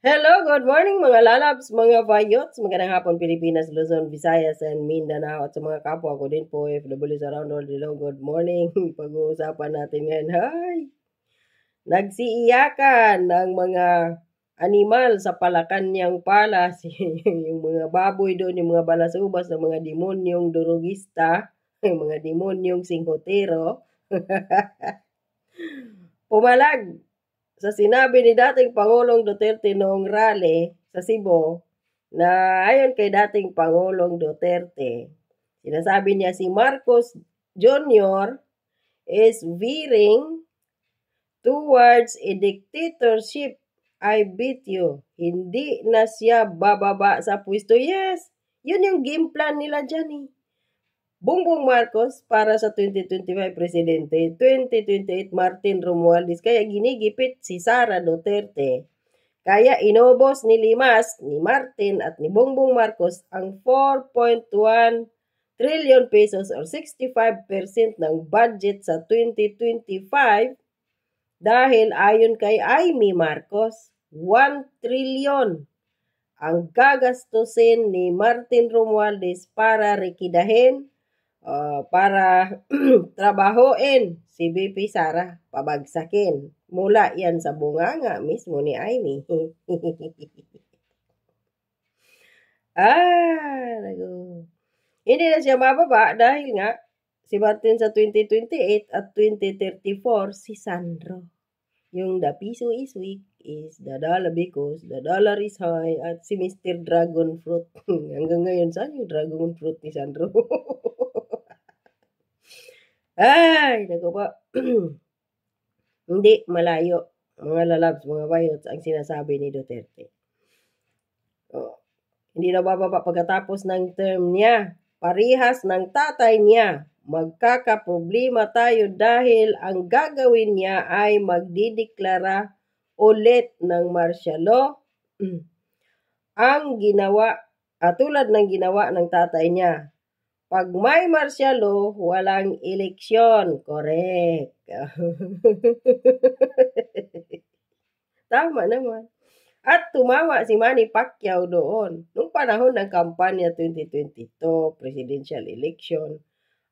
Hello, good morning mga lalabs, mga vayots, magandang hapon Pilipinas, Luzon, Visayas, and Mindanao at sa mga kapwa ko din po OFWs around all the world, good morning. Pag-uusapan natin ngayon, nagsiiyakan ng mga animal sa Palakanyang Palace, yung mga baboy doon, yung mga balasubas ng mga demonyong durugista, yung mga demonyong singhotero, pumalag sa sinabi ni dating Pangulong Duterte noong rally sa Cebu na ayon kay dating Pangulong Duterte, sinasabi niya si Marcos Jr. is veering towards a dictatorship. I beat you. Hindi na siya bababa sa pwesto. Yes, yun yung game plan nila dyan eh. Bongbong Marcos para sa 2025 presidente, 2028 Martin Romualdez, kaya ginigipit si Sara Duterte. Kaya inobos ni Limas, ni Martin at ni Bongbong Marcos ang 4.1 trillion pesos or 65% ng budget sa 2025 dahil ayon kay Amy Marcos, 1 trillion ang gagastusin ni Martin Romualdez para rekidahin para trabahoin si BP Sara, pabagsakin. Mula yan sa bunganga mismo ni Amy. Hindi na siya mababa dahil nga si Martin sa 2028 at 2034 si Sandro. Yung the piso is weak is the dollar because the dollar is high at si Mr. Dragon Fruit. Hanggang ngayon, saan yung Dragon Fruit ni Sandro? Ay, naku po. Hindi malayo, mga lalabs, mga bayots, ang sinasabi ni Duterte. Hindi na bababa pagkatapos ng term niya. Parihas ng tatay niya. Magkakaproblema tayo dahil ang gagawin niya ay magdideklara ulit ng martial law. Ang ginawa, tulad ng ginawa ng tatay niya. Pag may martial law, walang eleksyon. Correct. Tama naman. At tumawa si Manny Pacquiao doon. Nung panahon ng kampanya 2022 presidential election,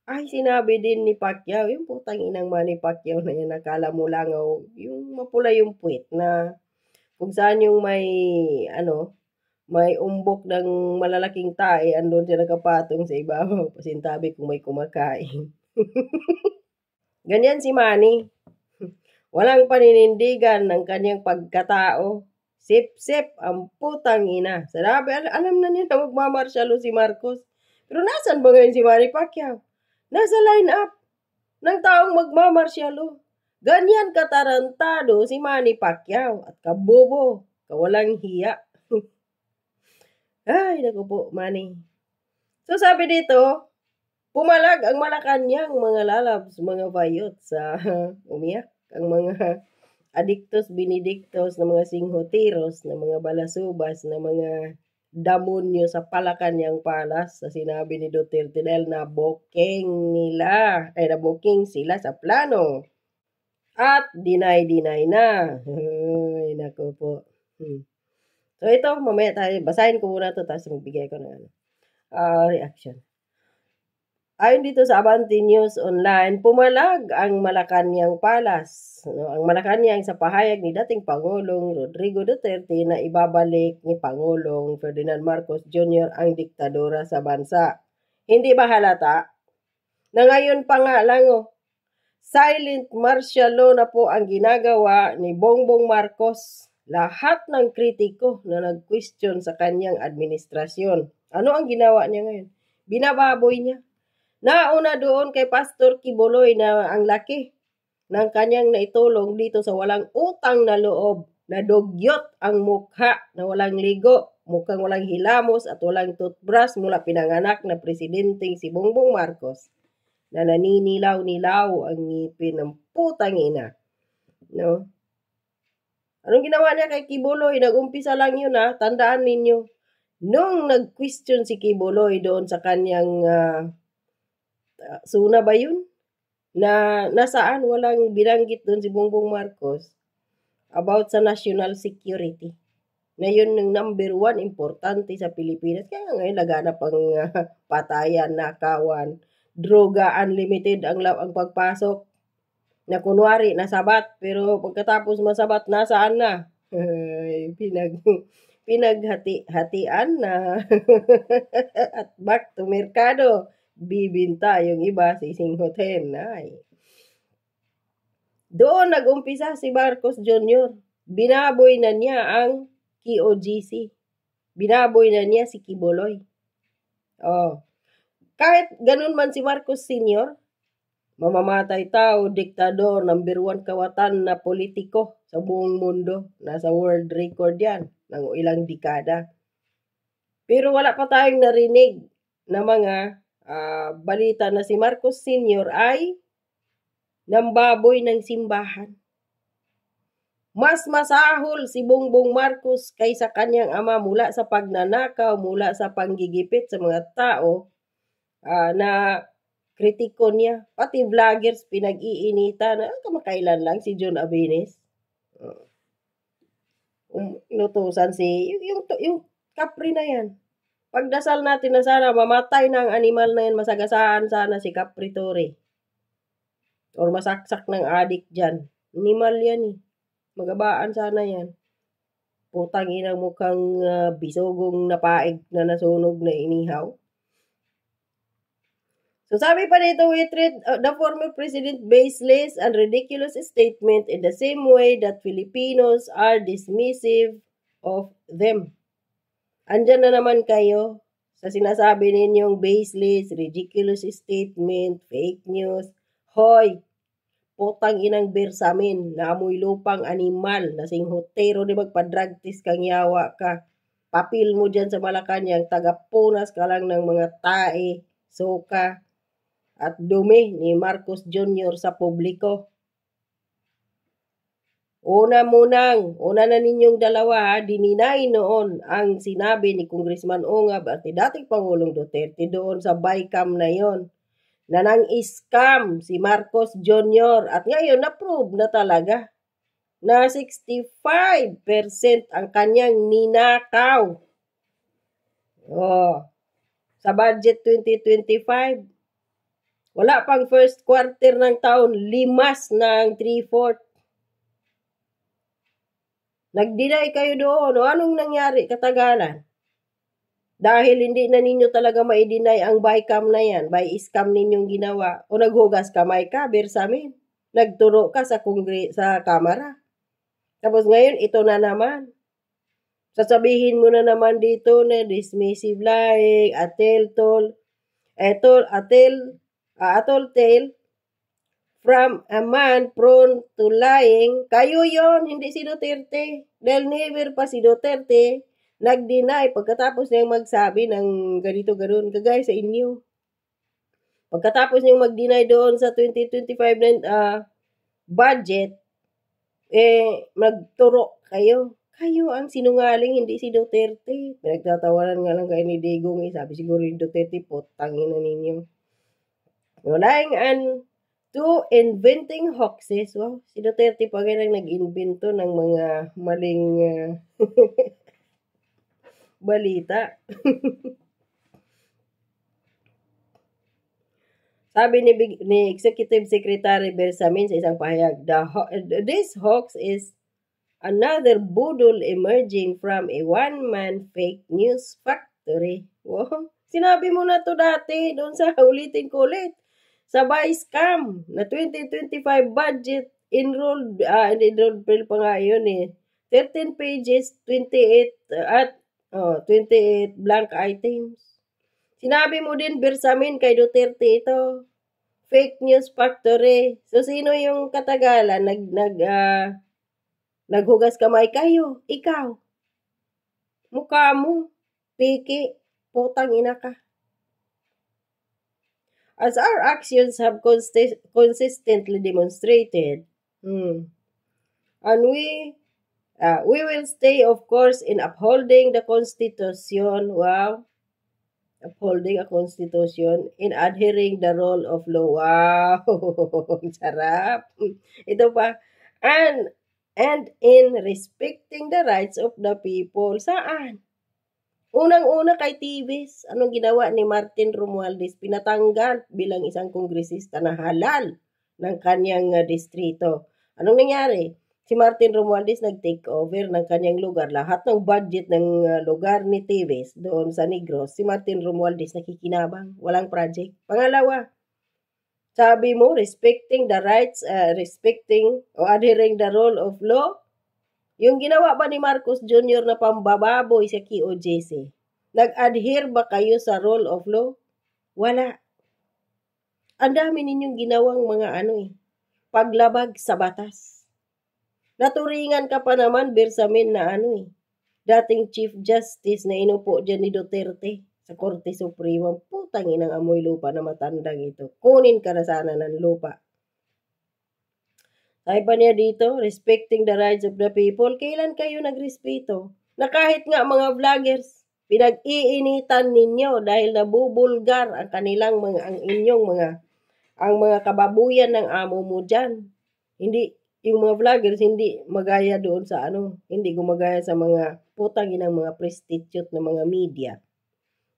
ay sinabi din ni Pacquiao, yung putang inang Manny Pacquiao na yan, nakala mo langaw, yung mapula yung puwit na kung saan yung may umbok ng malalaking tae, andun siya nakapatong sa ibabaw, pasintabi kung may kumakain. Ganyan si Manny. Walang paninindigan ng kanyang pagkatao. Sip-sip ang putang ina. Sanabi, alam na niya na magmamarsyalo si Marcos. Pero nasan ba ngayon si Manny Pacquiao? Nasa line-up ng taong magmamarsyalo. Ganyan katarantado si Manny Pacquiao at kabobo, kawalang hiya. Ay, naku po, Manny. So sabi dito, pumalag ang Malacanang mga lalabs, mga bayot sa umiyak. Ang mga adictos, benedictos, na mga singhoteros, na mga balasubas, na mga damonyo sa Malacanang Palace sa sinabi ni Duterte dahil nabuking sila sa plano. At deny na. Ay, naku po. So ito, mamaya tayo, basahin ko muna ito, tapos magbigay ko ng reaction. Ayon dito sa Abante News Online, pumalag ang Malacanang Palace. Ang Malacanang sa pahayag ni dating Pangulong Rodrigo Duterte na ibabalik ni Pangulong Ferdinand Marcos Jr. ang diktadura sa bansa. Hindi ba halata? Na ngayon pa nga lang, silent martial law na po ang ginagawa ni Bongbong Marcos. Lahat ng kritiko na nag-question sa kanyang administrasyon. Ano ang ginawa niya ngayon? Binababoy niya. Nauna doon kay Pastor Kibuloy na ang laki ng kanyang naitulong dito sa walang utang na loob, na dugyot ang mukha, na walang ligo, mukhang walang hilamos at walang toothbrush mula pinanganak na presidenteng si Bongbong Marcos na naninilaw-nilaw ang ngipin ng putang ina. No? Anong ginawa niya kay Kibuloy? Nag-umpisa lang yun tandaan ninyo. Nung nag-question si Kibuloy doon sa kanyang suna ba yun? Na nasaan walang binanggit doon si Bongbong Marcos about sa national security. na yun yung number 1 importante sa Pilipinas. Kaya ngayon laganap ang patayan, nakawan, droga, unlimited ang pagpasok. Na kunwari, nasabat, pero pagkatapos masabat, nasaan na? Pinaghati-hatian na. At back to merkado. Bibinta yung iba, sisinghotin. Ay. Doon nag-umpisa si Marcos Jr. Binaboy na niya ang KOGC. Binaboy na niya si Kibuloy. Oh. Kahit ganun man si Marcos Sr., mamamatay tao, diktador, number 1 kawatan na politiko sa buong mundo. Nasa world record yan ng ilang dekada. Pero wala pa tayong narinig na mga balita na si Marcos Sr. ay nambaboy ng simbahan. Mas masahol si Bongbong Marcos kaysa kanyang ama mula sa pagnanakaw, mula sa panggigipit sa mga tao na kritiko niya. Pati vloggers pinag-iinitan. Kamakailan lang si John Abenes. Inutusan yung Capri na yan. Pagdasal natin na sana mamatay ng animal na yan, masagasaan sana si Capri Torre. Or masaksak ng adik dyan. Animal yan eh. Magabaan sana yan. Putang inang mukhang bisogong napaig na nasunog na inihaw. So sabi pa dito, we treat the former president baseless and ridiculous statement in the same way that Filipinos are dismissive of them. Andyan na naman kayo sa sinasabi ninyong baseless, ridiculous statement, fake news. Hoy, putang inang bersamin, naamoy lupang animal, nasing hotero di magpa-drug test kang yawa ka. Papil mo dyan sa Malacanang, tagapunas ka lang ng mga tae, soka, at dumi ni Marcos Jr. sa publiko. Una na ninyong dalawa, dininay noon ang sinabi ni Congressman Ongab at ni dating Pangulong Duterte doon sa BICAM na yon. Na nang scam si Marcos Jr. At ngayon, na-prove na talaga na 65% ang kanyang ninakaw. Sa budget 2025, wala pang first quarter ng taon, limas ng 3/4. Nag-deny kayo doon. Anong nangyari katagalan? Dahil hindi na ninyo talaga ma-deny ang BICAM na yan, by scam ninyong ginawa. O naghugas kamay ka, bersamin. Nagturo ka sa kamara. Tapos ngayon, ito na naman. Sasabihin mo na naman dito na dismissive lying, atol tale from a man prone to lying. Kayo yon, hindi si Duterte. Dahil never pa si Duterte nag-deny pagkatapos niyang magsabi ng ganito ganoon, kagaya sa inyo. Pagkatapos niyang mag-deny doon sa 2025 budget, magturo kayo. Kayo ang sinungaling, hindi si Duterte. Pinagtatawanan nga lang kayo ni Digong. Sabi siguro yung Duterte, potangin na ninyo. Lying and to inventing hoaxes. Wow, si Duterte pa ganang nag-invento ng mga maling balita. Sabi ni Executive Secretary Bersamin sa isang pahayag, this hoax is another budol emerging from a one-man fake news factory. Wow. Sinabi mo na to dati doon sa ulitin ko ulit. Sa BICAM na 2025 budget enrolled pa nga yun 13 pages, 28 blank items. Sinabi mo din, Bersamin, kay Duterte ito. Fake news factory. So, sino yung katagalan? Naghugas kamay kayo. Ikaw. Mukha mo. Piki. Putang ina ka. As our actions have consistently demonstrated, and we will stay, of course, in upholding the Constitution. Wow. Upholding a Constitution, in adhering the rule of law. Wow. Sarap. Ito pa. And and in respecting the rights of the people. Saan? Unang-una kay Tibes, anong ginawa ni Martin Romualdez? Pinatanggal bilang isang kongresista na halal ng kanyang distrito. Anong nangyari? Si Martin Romualdez nag-take over ng kanyang lugar. Lahat ng budget ng lugar ni Tibes doon sa Negros, si Martin Romualdez nakikinabang. Walang project. Pangalawa, sabi mo, respecting the rights, respecting o adhering the rule of law. Yung ginawa ba ni Marcos Jr. na pambababoy sa QOJC? Nag-adhere ba kayo sa rule of law? Wala. Ang dami ninyong ginawang mga paglabag sa batas. Naturingan ka pa naman, Bersamin, na dating Chief Justice na inupo dyan ni Duterte sa Korte Suprema. Putang inang amoy lupa na matandang ito. Kunin ka na sana ng lupa. Sabi pa niya dito, respecting the rights of the people. Kailan kayo nagrespeto? Na kahit nga mga vloggers, pinag-iinitan ninyo dahil nabubulgar ang kanilang ang mga kababuyan ng amo mo dyan. Hindi, yung mga vloggers, hindi magaya doon sa hindi gumagaya sa mga putang inang mga prostitute na mga media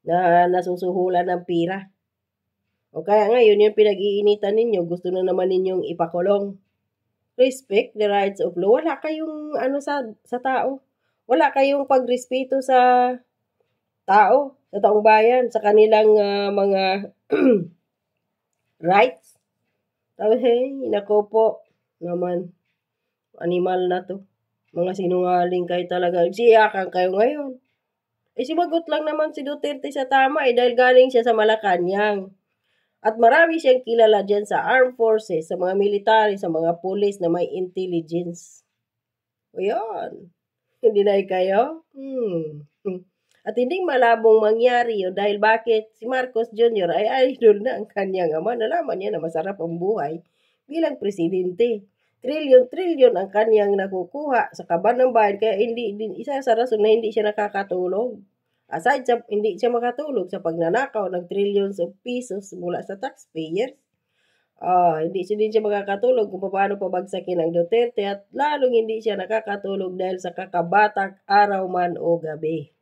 na nasusuhulan ng pira. O kaya ngayon yung pinag-iinitan ninyo, gusto na naman ninyong ipakulong. Respect the rights of law. Wala kayong sa tao. Wala kayong pagrespeto sa tao, sa taong bayan, sa kanilang mga rights. Hey, nako po naman. Animal na to. Mga sinungaling kayo talaga. Siyakan kayo ngayon. Sumagot lang naman si Duterte sa tama dahil galing siya sa Malacanang. At marami siyang kilala dyan sa armed forces, sa mga military, sa mga police na may intelligence. O yan. Hindi na kayo? At hindi malabong mangyari yun dahil bakit si Marcos Jr. ay idol na ang kanyang ama. Nalaman niya na masarap ang buhay bilang presidente. Trilyon ang kanyang nakukuha sa kaban ng bayan. Kaya isa sa rason na hindi siya nakakatulog. Aside sa hindi siya makatulog sa pagnanakaw ng trillions of pesos mula sa taxpayers, hindi din siya makakatulog kung paano pabagsakin ang Duterte at lalong hindi siya nakakatulog dahil sa kakabatak araw man o gabi.